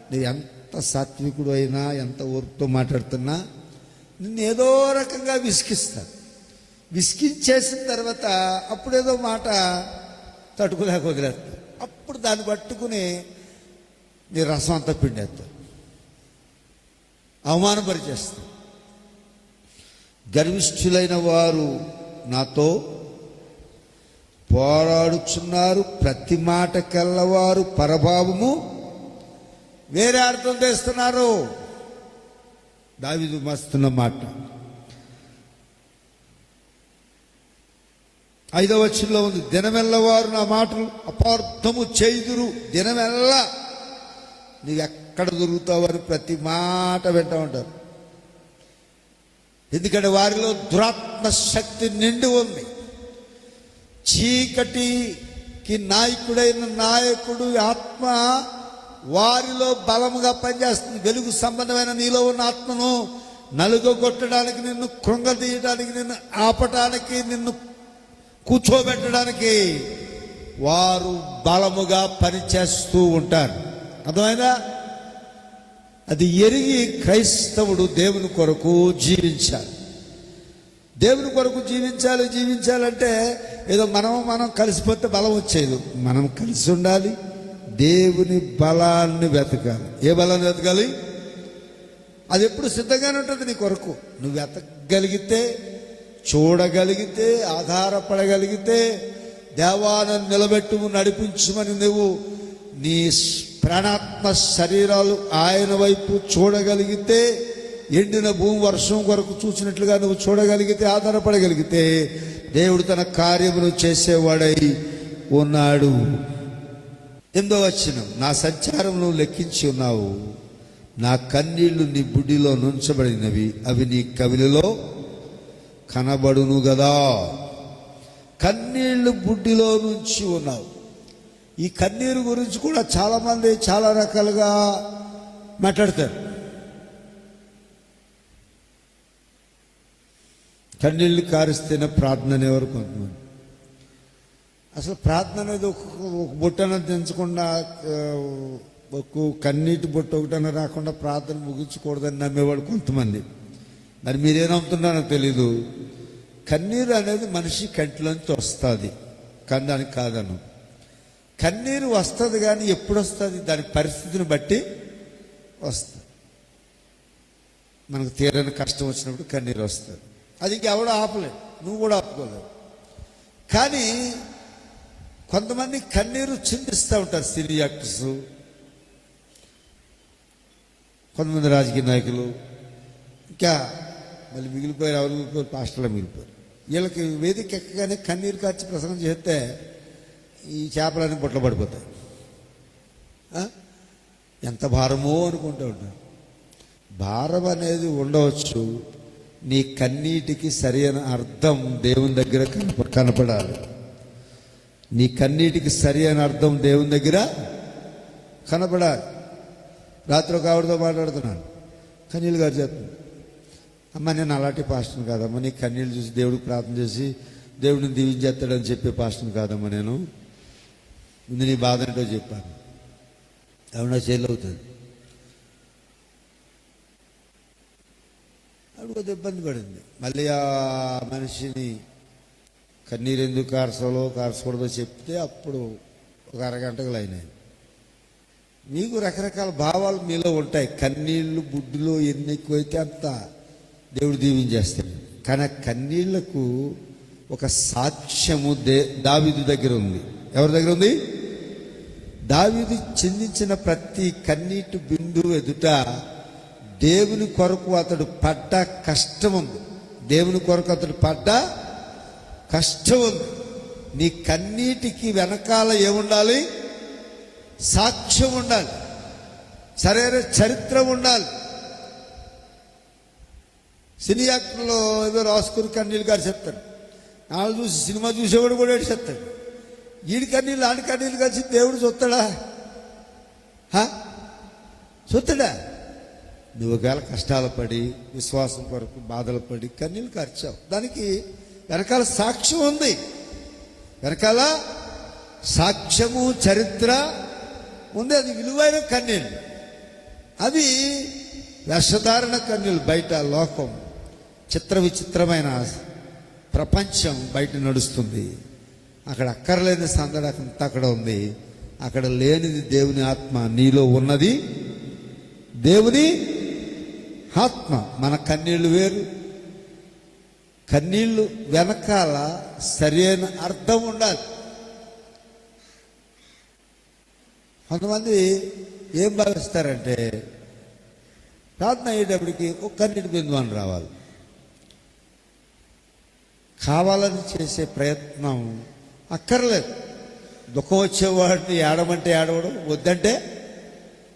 నువ్వు ఎంత సాత్వికుడు అయినా, ఎంత ఓర్పుతో మాట్లాడుతున్నా నిన్ను ఏదో రకంగా విసిగిస్తారు. విసిగించేసిన తర్వాత అప్పుడేదో మాట తట్టుకోలేక వదిలేస్తారు. అప్పుడు దాన్ని పట్టుకుని నీ రసం అంతా పిండేస్తారు, అవమానపరిచేస్తారు. గర్విష్ఠులైన వారు నాతో పోరాడుచున్నారు. ప్రతి మాట కల్లవారు పరభావము వేరే అర్థం తెస్తున్నారు. దావీదు మస్తున్న మాట 5వ వచనంలో ఉంది. దినమెల్లవారు నా మాటలు అపార్థము చేయుదురు. దినమెల్లా నీవు ఎక్కడ దొరుకుతావని ప్రతి మాట వింటూ ఉంటారు. ఎందుకంటే వారిలో దురాత్మ శక్తి నిండి ఉంది. చీకటికి నాయకుడు ఆత్మ వారిలో బలముగా పనిచేస్తుంది. వెలుగు సంబంధమైన నీలో ఉన్న ఆత్మను నలుగొట్టడానికి, నిన్ను కృంగదీయడానికి, నిన్ను ఆపటానికి, నిన్ను కూర్చోబెట్టడానికి వారు బలముగా పనిచేస్తూ ఉంటారు. అర్థమైందా? అది ఎరిగి క్రైస్తవుడు దేవుని కొరకు జీవించాలి. దేవుని కొరకు జీవించాలంటే ఏదో మనం కలిసిపోతే బలం వచ్చేది. మనం కలిసి ఉండాలి. దేవుని బలాన్ని వెతకాలి. ఏ బలాన్ని వెతకాలి? అది ఎప్పుడు సిద్ధంగానే ఉంటుంది నీ కొరకు. నువ్వు వెతకగలిగితే, చూడగలిగితే, ఆధారపడగలిగితే, దేవాన్ని నిలబెట్టుము, నడిపించుమని నువ్వు నీ ప్రాణాత్మ శరీరాలు ఆయన వైపు చూడగలిగితే, ఎండిన భూమి వర్షం కొరకు చూసినట్లుగా నువ్వు చూడగలిగితే, ఆధారపడగలిగితే, దేవుడు తన కార్యమును చేసేవాడై ఉన్నాడు. 8వ వచనం, నా సంచారం నువ్వు లెక్కించి ఉన్నావు. నా కన్నీళ్లు నీ బుడ్డిలో నుంచబడినవి, అవి నీ కవిలిలో కనబడును గదా. కన్నీళ్లు బుడ్డిలో నుంచి ఉన్నావు. ఈ కన్నీరు గురించి కూడా చాలామంది చాలా రకాలుగా మాట్లాడతారు. కన్నీళ్ళు కారిస్తేనే ప్రార్థన అనేవారు కొంతమంది. అసలు ప్రార్థన అనేది ఒక బొట్టన తెంచకుండా, ఒక కన్నీటి బొట్టు ఒకటన రాకుండా ప్రార్థన ముగించకూడదని నమ్మేవాడు కొంతమంది. మరి మీరేం నమ్ముతున్నారో తెలీదు. కన్నీరు అనేది మనిషి కంటిలోంచి వస్తుంది, కానీ దానికి కాదను. కన్నీరు వస్తుంది, కానీ ఎప్పుడు వస్తుంది? దాని పరిస్థితిని బట్టి వస్తుంది. మనకు తీరని కష్టం వచ్చినప్పుడు కన్నీరు వస్తుంది. అది ఇంకెవడో ఆపలేడు, నువ్వు కూడా ఆపుకోలేవు. కానీ కొంతమంది కన్నీరు చిందిస్తూ ఉంటారు. సినీ యాక్టర్స్, కొంతమంది రాజకీయ నాయకులు, ఇంకా మళ్ళీ మిగిలిపోయారు. ఎవరు మిగిలిపోయారు? పాస్టర్లు మిగిలిపోయారు. వీళ్ళకి వేదిక ఎక్కగానే కన్నీరు కార్చి ప్రసంగం చేస్తే ఈ చేపలన్నీ బుట్టలు పడిపోతాయి. ఎంత భారమో అనుకుంటూ ఉంటారు. భారం అనేది ఉండవచ్చు, నీ కన్నీటికి సరైన అర్థం దేవుని దగ్గర కనపడాలి. నీ కన్నీటికి సరైన అర్థం దేవుని దగ్గర కనపడాలి. రాత్రి ఒక ఆవిడతో మాట్లాడుతున్నాను, కన్నీళ్ళు గారు చెప్తున్నాను, అమ్మ నేను అలాంటి పాస్టర్ని కాదమ్మా, నీ కన్నీళ్ళు చూసి దేవుడికి ప్రార్థన చేసి దేవుడిని దీవించేస్తాడని చెప్పే పాస్టర్ని కాదమ్మా, నేను ముందు నీ బాధ ఏంటో చెప్పాను. ఆవిడ చేలు అవుతుంది. ఆవిడ కొద్దిగా ఇబ్బంది పడింది. మళ్ళీ ఆ మనిషిని కన్నీరు ఎందుకు కార్చకూడదో చెప్తే అప్పుడు ఒక అరగంటకు లైన్ అయింది. మీకు రకరకాల భావాలు మీలో ఉంటాయి. కన్నీళ్ళు బుడ్డులో ఎన్ని ఎక్కువైతే అంత దేవుడు దీవించేస్తాడు. కానీ ఆ కన్నీళ్లకు ఒక సాక్ష్యము దావీదు దగ్గర ఉంది. ఎవరి దగ్గర ఉంది? దావీదు చిందించిన ప్రతి కన్నీటి బిందువు ఎదుట దేవుని కొరకు అతడు పడ్డ కష్టం ఉంది. దేవుని కొరకు అతడు పడ్డ కష్టం ఉంది. నీ కన్నీటికి వెనకాల ఏముండాలి? సాక్ష్యం ఉండాలి, సరైన చరిత్ర ఉండాలి. సినీ యాక్టర్లో ఏదో రాసుకుని కన్నీళ్ళు గారు చెప్తాడు. నాలుగు చూసి సినిమా చూసేవాడు కూడా ఏడు చెప్తాడు. ఈడి కన్నీళ్ళు ఆడి కన్నీళ్ళు కలిసి దేవుడు చూస్తాడా? చూస్తాడా? నువ్వు ఒకవేళ కష్టాలు పడి విశ్వాసం కొరకు బాధలు పడి కన్నీళ్ళు కార్చావు, దానికి వెనకాల సాక్ష్యం ఉంది. వెనకాల సాక్ష్యము చరిత్ర ఉంది. అది విలువైన కన్నీళ్ళు. అవి వేషధారణ కన్నీళ్ళు. బయట లోకం చిత్ర విచిత్రమైన ప్రపంచం బయట నడుస్తుంది. అక్కడ అక్కర్లేని సందడి అంతా అక్కడ ఉంది. అక్కడ లేనిది దేవుని ఆత్మ. నీలో ఉన్నది దేవుని ఆత్మ. మన కన్నీళ్లు వేరు. కన్నీళ్లు వెనకాల సరైన అర్థం ఉండాలి. కొంతమంది ఏం భావిస్తారంటే ప్రార్థన అయ్యేటప్పటికి ఒక కన్నీటి బిందువు అని రావాలి. కావాలని చేసే ప్రయత్నం అక్కర్లేదు. దుఃఖం వచ్చేవాడిని ఏడమంటే ఏడవడం, వద్దంటే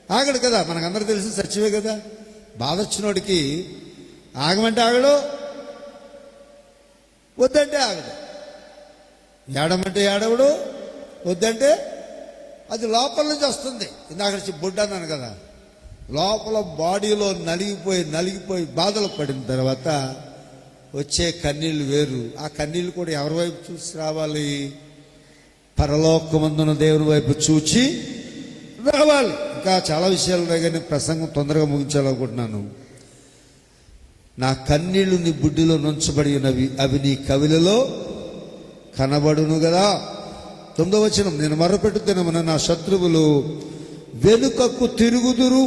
ఆగడు కదా. మనకందరూ తెలిసి సత్యమే కదా. బాధ వచ్చినోడికి ఆగమంటే ఆగడు, వద్దంటే ఆగడు. ఏడమంటే ఏడవడు, వద్దంటే అది లోపల నుంచి వస్తుంది. ఇందాక బుడ్డ అన్నాను కదా, లోపల బాడీలో నలిగిపోయి బాధలు పడిన తర్వాత వచ్చే కన్నీళ్ళు వేరు. ఆ కన్నీళ్ళు కూడా ఎవరి వైపు చూసి రావాలి? పరలోకమందున దేవుని వైపు చూచి రావాలి. ఇంకా చాలా విషయాలు ఉన్నాయి కానీ ప్రసంగం తొందరగా ముగించాలనుకుంటున్నాను. నా కన్నీళ్లు నీ బుడ్డిలో నుంచబడి ఉన్నవి, అవి నీ కవిలలో కనబడును కదా. 9వ వచనం, నేను మొర్రపెట్టుతున్న నా శత్రువులు వెనుకకు తిరుగుదురు.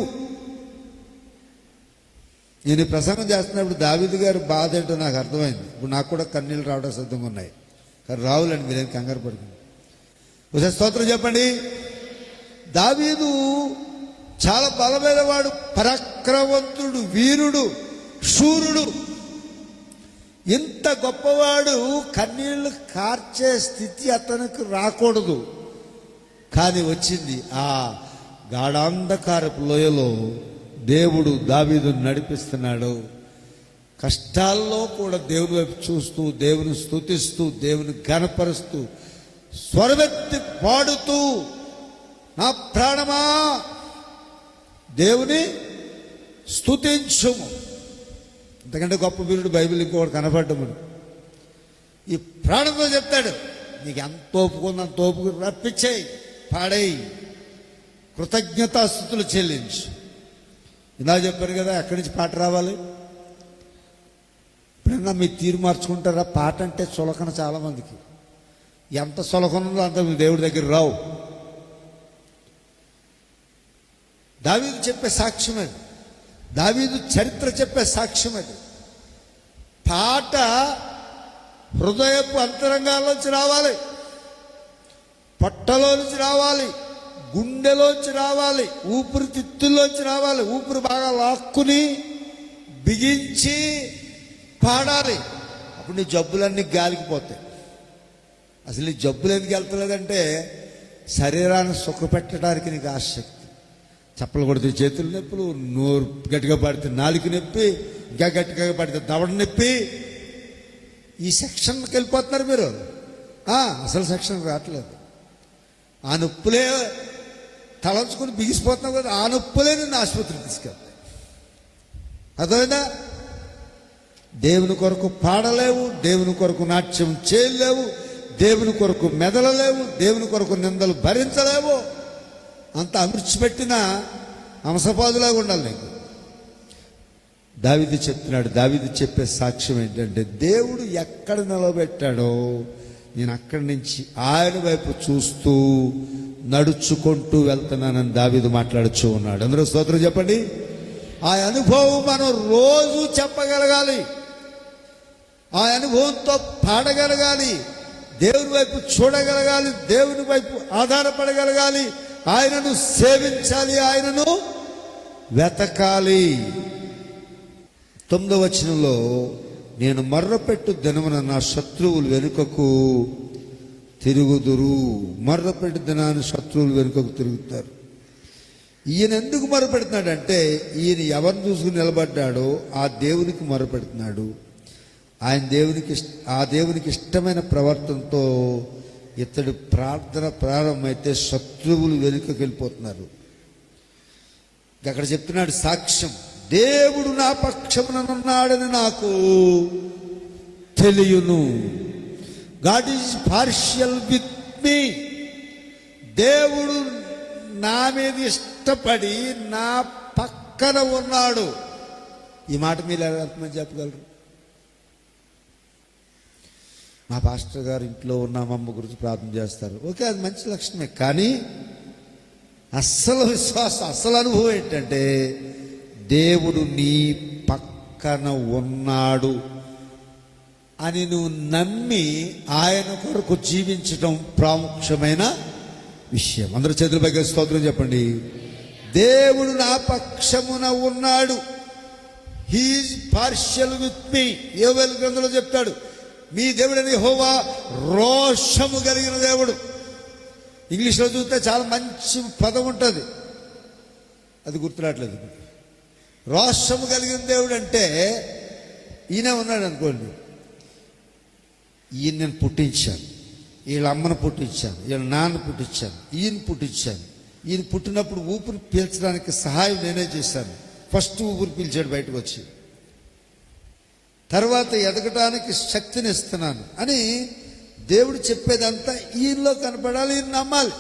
నేను ప్రసంగం చేస్తున్నప్పుడు దావీదు గారి బాధ ఏంటో నాకు అర్థమైంది. ఇప్పుడు నాకు కూడా కన్నీళ్ళు రావడం సిద్ధంగా ఉన్నాయి. కానీ రావులండి, మీరేం కంగారు పడుతుంది. ఒకసారి స్తోత్రం చెప్పండి. దావీదు చాలా బలమైన వాడు, పరాక్రమవంతుడు, వీరుడు, శూరుడు. ఇంత గొప్పవాడు కన్నీళ్లు కార్చే స్థితి అతనికి రాకూడదు. కానీ వచ్చింది. ఆ గాఢాంధకారపు లోయలో దేవుడు దావీదును నడిపిస్తున్నాడు. కష్టాల్లో కూడా దేవుని వైపు చూస్తూ, దేవుని స్తుతిస్తూ, దేవుని ఘనపరుస్తూ, స్వరమెత్తి పాడుతూ, నా ప్రాణమా దేవుని స్తుతించుము. అంతకంటే గొప్ప వీరుడు బైబిల్ ఇంకొకటి కనపడ్డము. ఈ ప్రాణంతో చెప్తాడు, నీకు ఎంత ఒప్పుకుంది అంత ఒప్పుకు రప్పించేయి, పాడేయి, కృతజ్ఞతాస్తుతులు చెల్లించు. ఇలా చెప్పారు కదా, ఎక్కడి నుంచి పాట రావాలి? ఇప్పుడన్నా మీ తీరు మార్చుకుంటారా? పాట అంటే చులకన చాలామందికి. ఎంత చులకన ఉందో అంత మీ దేవుడి దగ్గర రావు. దావీదు చెప్పే సాక్ష్యం అది. దావీదు చరిత్ర చెప్పే సాక్ష్యం అది. పాట హృదయపు అంతరంగాల్లోంచి రావాలి, పొట్టలో నుంచి రావాలి, గుండెలోంచి రావాలి, ఊపిరితిత్తుల్లోంచి రావాలి. ఊపిరి బాగా లాక్కుని బిగించి పాడాలి. అప్పుడు నీ జబ్బులన్నీ గాలికి పోతాయి. అసలు ఈ జబ్బులు ఎందుకు వెళ్తలేదంటే శరీరాన్ని సుఖపెట్టడానికి నీకు ఆసక్తి. చప్పలు కొడితే చేతులు నొప్పులు, నోరు గట్టిగా పడితే నాలుగు నొప్పి, ఇంకా గట్టిగా పడితే దవడ నొప్పి. ఈ సెక్షన్కి వెళ్ళిపోతున్నారు మీరు. అసలు సెక్షన్ రావట్లేదు. ఆ నొప్పులే తలంచుకుని బిగిసిపోతున్నావు కదా, ఆ నొప్పులే నిన్ను ఆసుపత్రికి తీసుకెళ్తాయి. అర్థమైందా? దేవుని కొరకు పాడలేవు, దేవుని కొరకు నాట్యం చేయలేవు, దేవుని కొరకు మెదలలేవు, దేవుని కొరకు నిందలు భరించలేవు. అంత అమృచిపెట్టిన అంశపాదులాగా ఉండాలి నీకు. దావీదు చెప్తున్నాడు. దావీదు చెప్పే సాక్ష్యం ఏంటంటే, దేవుడు ఎక్కడ నిలబెట్టాడో నేను అక్కడి నుంచి ఆయన వైపు చూస్తూ నడుచుకుంటూ వెళ్తున్నానని దావీదు మాట్లాడుచూ ఉన్నాడు. అందరూ స్తోత్రం చెప్పండి. ఆ అనుభవం మనం రోజు చెప్పగలగాలి, ఆ అనుభవంతో పాడగలగాలి, దేవుని వైపు చూడగలగాలి, దేవుని వైపు ఆధారపడగలగాలి, ఆయనను సేవించాలి, ఆయనను వెతకాలి. 9వ వచనంలో, నేను మొర్రపెట్టు దినమున నా శత్రువులు వెనుకకు తిరుగుదురు. మొర్రపెట్టు దినాన్ని శత్రువులు వెనుకకు తిరుగుతారు. ఈయన ఎందుకు మొరపెడుతున్నాడంటే, ఈయన ఎవరిని చూసుకుని నిలబడ్డాడో ఆ దేవునికి మొరపెడుతున్నాడు. ఆ దేవునికి ఇష్టమైన ప్రవర్తనతో ఇతడు ప్రార్థన ప్రారంభమైతే శత్రువులు వెనుకకు వెళ్ళిపోతున్నారు. అక్కడ చెప్తున్నాడు సాక్ష్యం, దేవుడు నా పక్షముననున్నాడని నాకు తెలియను. God is partial with me. దేవుడు నా మీద ఇష్టపడి నా పక్కన ఉన్నాడు. ఈ మాట మీరు ఎంతమంది చెప్పగలరు? మా పాస్టర్ గారు ఇంట్లో ఉన్న అమ్మమ్మ గురించి ప్రార్థన చేస్తారు, ఓకే, అది మంచి లక్షణమే. కానీ అస్సలు విశ్వాసం, అస్సలు అనుభవం ఏంటంటే, దేవుడు నీ పక్కన ఉన్నాడు అని నువ్వు నమ్మి ఆయన కొరకు జీవించడం ప్రాముఖ్యమైన విషయం. అందరూ చేతుల పైకి స్తోత్రం చెప్పండి. దేవుడు నా పక్షమున ఉన్నాడు. He is partial with me. యోవేలు గ్రంథంలో చెప్తాడు, మీ దేవుడని యెహోవా రోషము కలిగిన దేవుడు. ఇంగ్లీష్లో చూస్తే చాలా మంచి పదం ఉంటుంది, అది గుర్తురాట్లేదు. రోషము కలిగిన దేవుడు అంటే ఈయన ఉన్నాడు అనుకోండి. ఈయన నేను పుట్టించాను, వీళ్ళ అమ్మను పుట్టించాను, వీళ్ళ నాన్న పుట్టించాను, ఈయన పుట్టించాను. ఈయన పుట్టినప్పుడు ఊపిరి పీల్చడానికి సహాయం నేనే చేశాను. ఫస్ట్ ఊపిరి పీల్చాడు బయటకు వచ్చి, తర్వాత ఎదగటానికి శక్తిని ఇస్తున్నాను అని దేవుడు చెప్పేదంతా ఈయనలో కనపడాలి, ఈయన నమ్మాలి.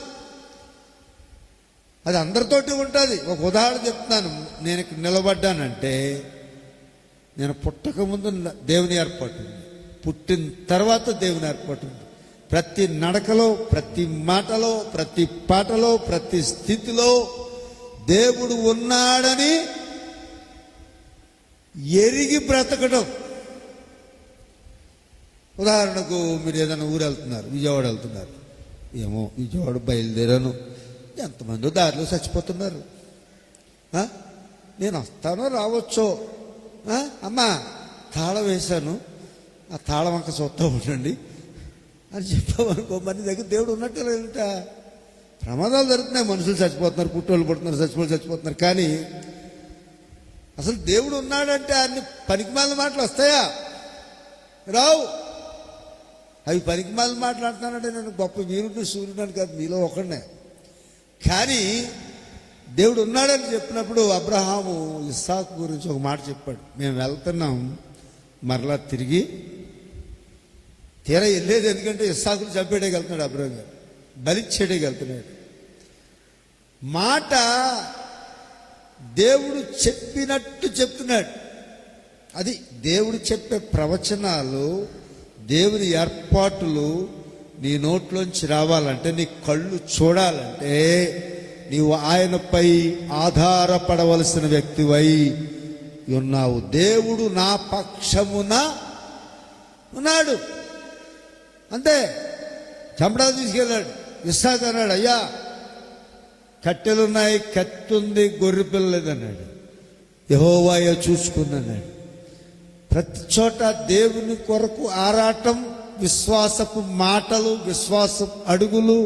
అది అందరితోటి ఉంటుంది. ఒక ఉదాహరణ చెప్తున్నాను. నేను ఇక్కడ నిలబడ్డానంటే నేను పుట్టక ముందు దేవుని ఏర్పాటు ఉంది, పుట్టిన తర్వాత దేవుని ఏర్పాటు ఉంది. ప్రతి నడకలో, ప్రతి మాటలో, ప్రతి పాటలో, ప్రతి స్థితిలో దేవుడు ఉన్నాడని ఎరిగి బ్రతకడం. ఉదాహరణకు మీరు ఏదైనా ఊరు వెళ్తున్నారు, విజయవాడ వెళ్తున్నారు, ఏమో విజయవాడ బయలుదేరాను, ఎంతమంది దారిలో చచ్చిపోతున్నారు, నేను వస్తానో రావచ్చో, అమ్మా తాళం వేశాను, ఆ తాళం వంక చూస్తూ ఉండండి అని చెప్పామనుకో, మన దగ్గర దేవుడు ఉన్నట్టు లేదంట. ప్రమాదాలు జరుగుతున్నాయి, మనుషులు చచ్చిపోతున్నారు, పుట్టోళ్ళు పుడుతున్నారు, చచ్చిపోళ్ళు చచ్చిపోతున్నారు. కానీ అసలు దేవుడు ఉన్నాడంటే అన్ని పనికిమాలిన మాటలు వస్తాయా? రావు. అవి పనికిమాలిన మాట్లాడుతున్నానంటే నేను గొప్ప వీరుడిని, సూర్యుడు కాదు, మీలో ఒకడినే. కానీ దేవుడు ఉన్నాడని చెప్పినప్పుడు అబ్రహాము ఇస్సాకు గురించి ఒక మాట చెప్పాడు. మేము వెళ్తున్నాం, మరలా తిరిగి తీరా వెళ్ళేది ఎందుకంటే ఇస్సాకుని చంపేయడానికి వెళ్తున్నాడు అబ్రహాం గారు, బలిచ్చేయడానికి వెళ్తున్నాడు. మాట దేవుడు చెప్పినట్టు చెప్తున్నాడు. అది దేవుడు చెప్పే ప్రవచనాలు, దేవుని ఏర్పాట్లు నీ నోట్లోంచి రావాలంటే, నీ కళ్ళు చూడాలంటే నీవు ఆయనపై ఆధారపడవలసిన వ్యక్తివై ఉన్నావు. దేవుడు నా పక్షమున ఉన్నాడు అంతే. చంపడా తీసుకెళ్ళాడు. ఇస్సాకు అన్నాడు, అయ్యా కట్టెలున్నాయి, కత్తి ఉంది, గొర్రె పిల్ల లేదన్నాడు. యెహోవాయే చూసుకుందన్నాడు. ప్రతి చోట దేవుని కొరకు ఆరాటం, విశ్వాసపు మాటలు, విశ్వాసపు అడుగులు,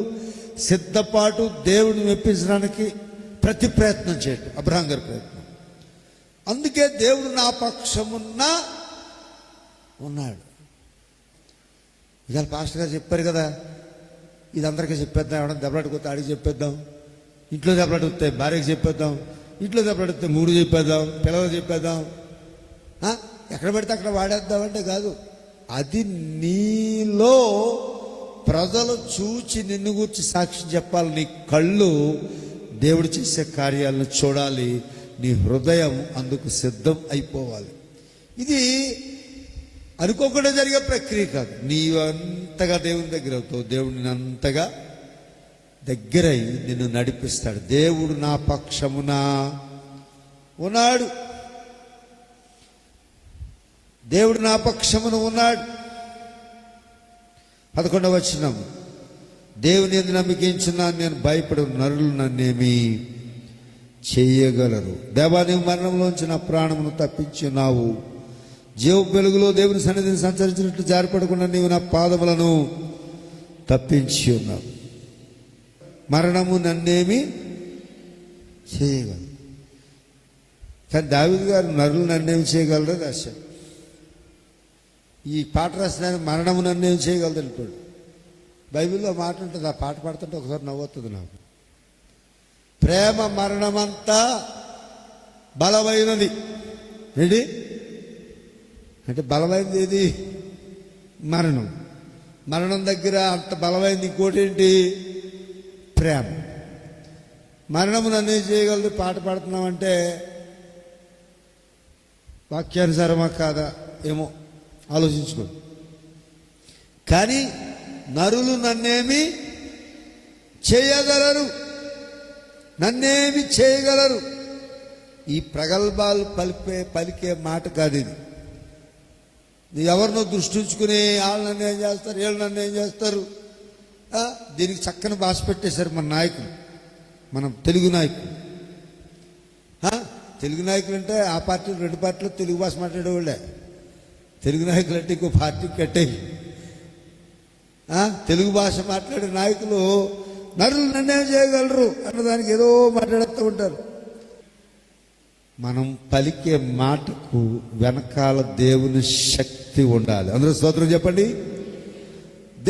సిద్ధపాటు, దేవుని మెప్పించడానికి ప్రతి ప్రయత్నం చేయటం అబ్రహాం గారి ప్రయత్నం. అందుకే దేవుడు నా పక్షమున్న ఉన్నాడు. ఇవాళ పాస్టర్ గారు చెప్పారు కదా, ఇది అందరికీ చెప్పేద్దాం. ఎవడన్నా దెబ్బలాడుకొస్తే ఆడికి చెప్పేద్దాం, ఇంట్లో దెబ్బలాడుకొస్తే భార్యకి చెప్పేద్దాం, ఇంట్లో దెబ్బలాడితే మూడు చెప్పేద్దాం, పిల్లలకు చెప్పేద్దాం, ఎక్కడ పెడితే అక్కడ వాడేద్దామంటే కాదు. అది నీలో ప్రజలు చూచి నిన్ను గురించి సాక్ష్యం చెప్పాలి. నీ కళ్ళు దేవుడు చేసే కార్యాలను చూడాలి, నీ హృదయం అందుకు సిద్ధం అయిపోవాలి. ఇది అనుకోకుండా జరిగే ప్రక్రియ కాదు. నీవు అంతగా దేవుని దగ్గర అవుతావు, దేవుడిని అంతగా దగ్గరై నిన్ను నడిపిస్తాడు. దేవుడు నా పక్షమున ఉన్నాడు, దేవుడు నా పక్షమున ఉన్నాడు. 11వ వచనం, దేవుని యందు నమ్మకించున్నాను, నేను భయపడను, నరులు నన్నేమి చేయగలరు. దేవా, నీవు మరణంలోంచి నా ప్రాణమును తప్పించున్నావు, జీవ వెలుగులో దేవుని సన్నిధిని సంచరించినట్లు జారిపడకుండా నీవు నా పాదములను తప్పించి ఉన్నావు. మరణము నన్నేమి చేయగలరు. కానీ దావీదు గారు నరులు నన్నేమి చేయగలరో రాశాడు. ఈ పాట రాసిన మరణము నన్నేమి చేయగలదు అంటాడు. బైబిల్లో మాట ఉంటుంది, ఆ పాట పాడుతుంటే ఒకసారి నవ్వుతుంది నాకు. ప్రేమ మరణమంతా బలమైనది. ఏంటి అంటే బలమైనది ఏది? మరణం. మరణం దగ్గర అంత బలమైనది ఇంకోటి ఏంటి? ప్రేమ. మరణము నన్నేం చేయగలదు పాట పాడుతున్నామంటే వాక్యానుసారమా కాదా ఏమో ఆలోచించుకోండి. కానీ నరులు నన్నేమి చేయగలరు, నన్నేమి చేయగలరు. ఈ ప్రగల్భాలు పలికే మాట కాదు ఇది. ఎవరినో దృష్టించుకుని వాళ్ళు నన్ను ఏం చేస్తారు, వీళ్ళు నన్ను ఏం చేస్తారు. దీనికి చక్కని భాష పెట్టేశారు మన నాయకులు, మనం తెలుగు నాయకులు. తెలుగు నాయకులు అంటే ఆ పార్టీలు 2 పార్టీలు తెలుగు భాష మాట్లాడేవాళ్ళే. తెలుగు నాయకులు అంటే ఇంకో పార్టీకి కట్టేవి. తెలుగు భాష మాట్లాడే నాయకులు నరులు నన్నేం చేయగలరు అన్నదానికి ఏదో మాట్లాడుతూ ఉంటారు. మనం పలికే మాటకు వెనకాల దేవుని శక్తి ఉండాలి. అందరూ స్తోత్రం చెప్పండి.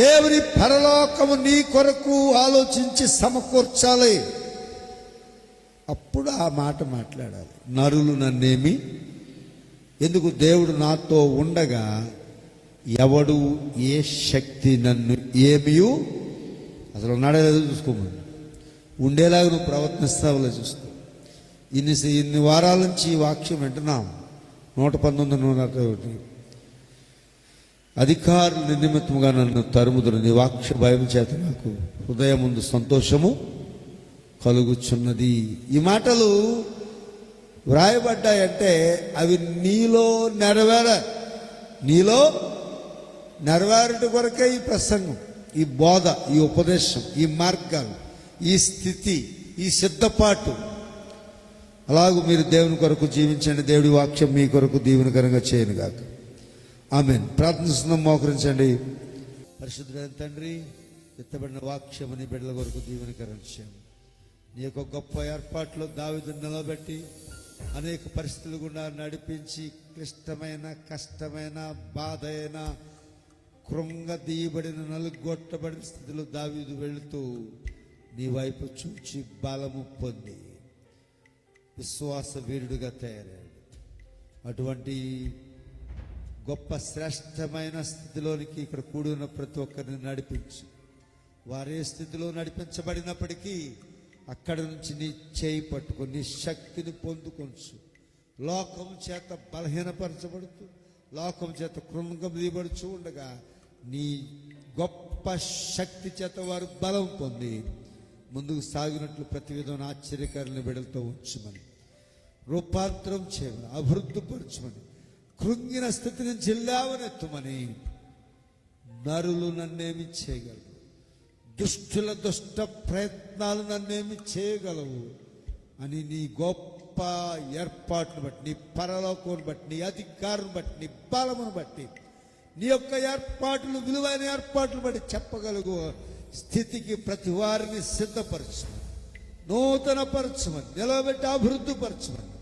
దేవుని పరలోకము నీ కొరకు ఆలోచించి సమకూర్చాలి, అప్పుడు ఆ మాట మాట్లాడాలి. నరులు నన్నేమి, ఎందుకు? దేవుడు నాతో ఉండగా ఎవడు ఏ శక్తి నన్ను ఏమియు, అసలు ఉన్నాడే లేదో చూసుకోమని, ఉండేలాగా నువ్వు ప్రవర్తిస్తావులే చూసుకో. ఇన్ని వారాల నుంచి ఈ వాక్యం వింటున్నాం. 119, 121 అధికారుల నిమిత్తముగా నన్ను తరుముదురు, నీ వాక్య భయం చేత నాకు హృదయం ముందు సంతోషము కలుగుచున్నది. ఈ మాటలు వ్రాయబడ్డాయంటే అవి నీలో నెరవేరుట కొరకే ఈ ప్రసంగం, ఈ బోధ, ఈ ఉపదేశం, ఈ మార్గాలు, ఈ స్థితి, ఈ సిద్ధపాటు. అలాగూ మీరు దేవుని కొరకు జీవించండి. దేవుడి వాక్యం మీ కొరకు దీవెనకరంగా చేయను గాక. ఆమేన్. ప్రార్థిస్తున్నాం, మోకరించండి. పరిశుద్ధుడైన తండ్రి, ఎత్తబడిన వాక్యం నీ బిడ్డల కొరకు దీవెనకరం చేయండి. నీ యొక్క గొప్ప ఏర్పాట్లు దావీదును నిలబెట్టి అనేక పరిస్థితులు గుండా నడిపించి, క్లిష్టమైన, కష్టమైన, బాధ అయిన, కృంగదీయబడిన, నలుగొట్టబడిన స్థితిలో దావీదు వెళుతూ నీ వైపు చూచి బలము పొంది విశ్వాస వీరుడుగా తయారయ్యాడు. అటువంటి గొప్ప శ్రేష్టమైన స్థితిలోనికి ఇక్కడ కూడి ఉన్న ప్రతి ఒక్కరిని నడిపించు. వారే స్థితిలో నడిపించబడినప్పటికీ అక్కడి నుంచి నీ చేయి పట్టుకొని నీ శక్తిని పొందుకొంచు. లోకం చేత బలహీనపరచబడుతూ, లోకం చేత కృంగం దియబడుచు ఉండగా నీ గొప్ప శక్తి చేత వారు బలం పొంది ముందుకు సాగినట్లు ప్రతి విధమైన ఆశ్చర్యకారులను బిడ్డలతో ఉంచమని, రూపాంతరం చేయమని, అభివృద్ధిపరచమని, కృంగిన స్థితి నుంచి లేవనెత్తమని. నరులు నన్నేమి చేయగలరు, దుష్టుల దుష్ట ప్రయత్నాలు నన్నేమి చేయగలవు అని నీ గొప్ప ఏర్పాటును బట్టి, నీ పరలోకం బట్టి, నీ అధికారం బట్టి, నీ బలమును బట్టి, నీ యొక్క ఏర్పాట్లు, విలువైన ఏర్పాట్లు బట్టి చెప్పగలుగు స్థితికి ప్రతి వారిని సిద్ధపరచమని, నూతనపరచమని, నిలబెట్టి అభివృద్ధిపరచమని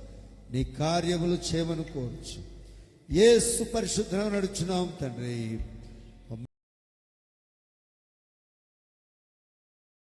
నీ కార్యములు చేయమని కోరుచు యేసు పరిశుద్ధంగా నడుచున్నాం తండ్రి.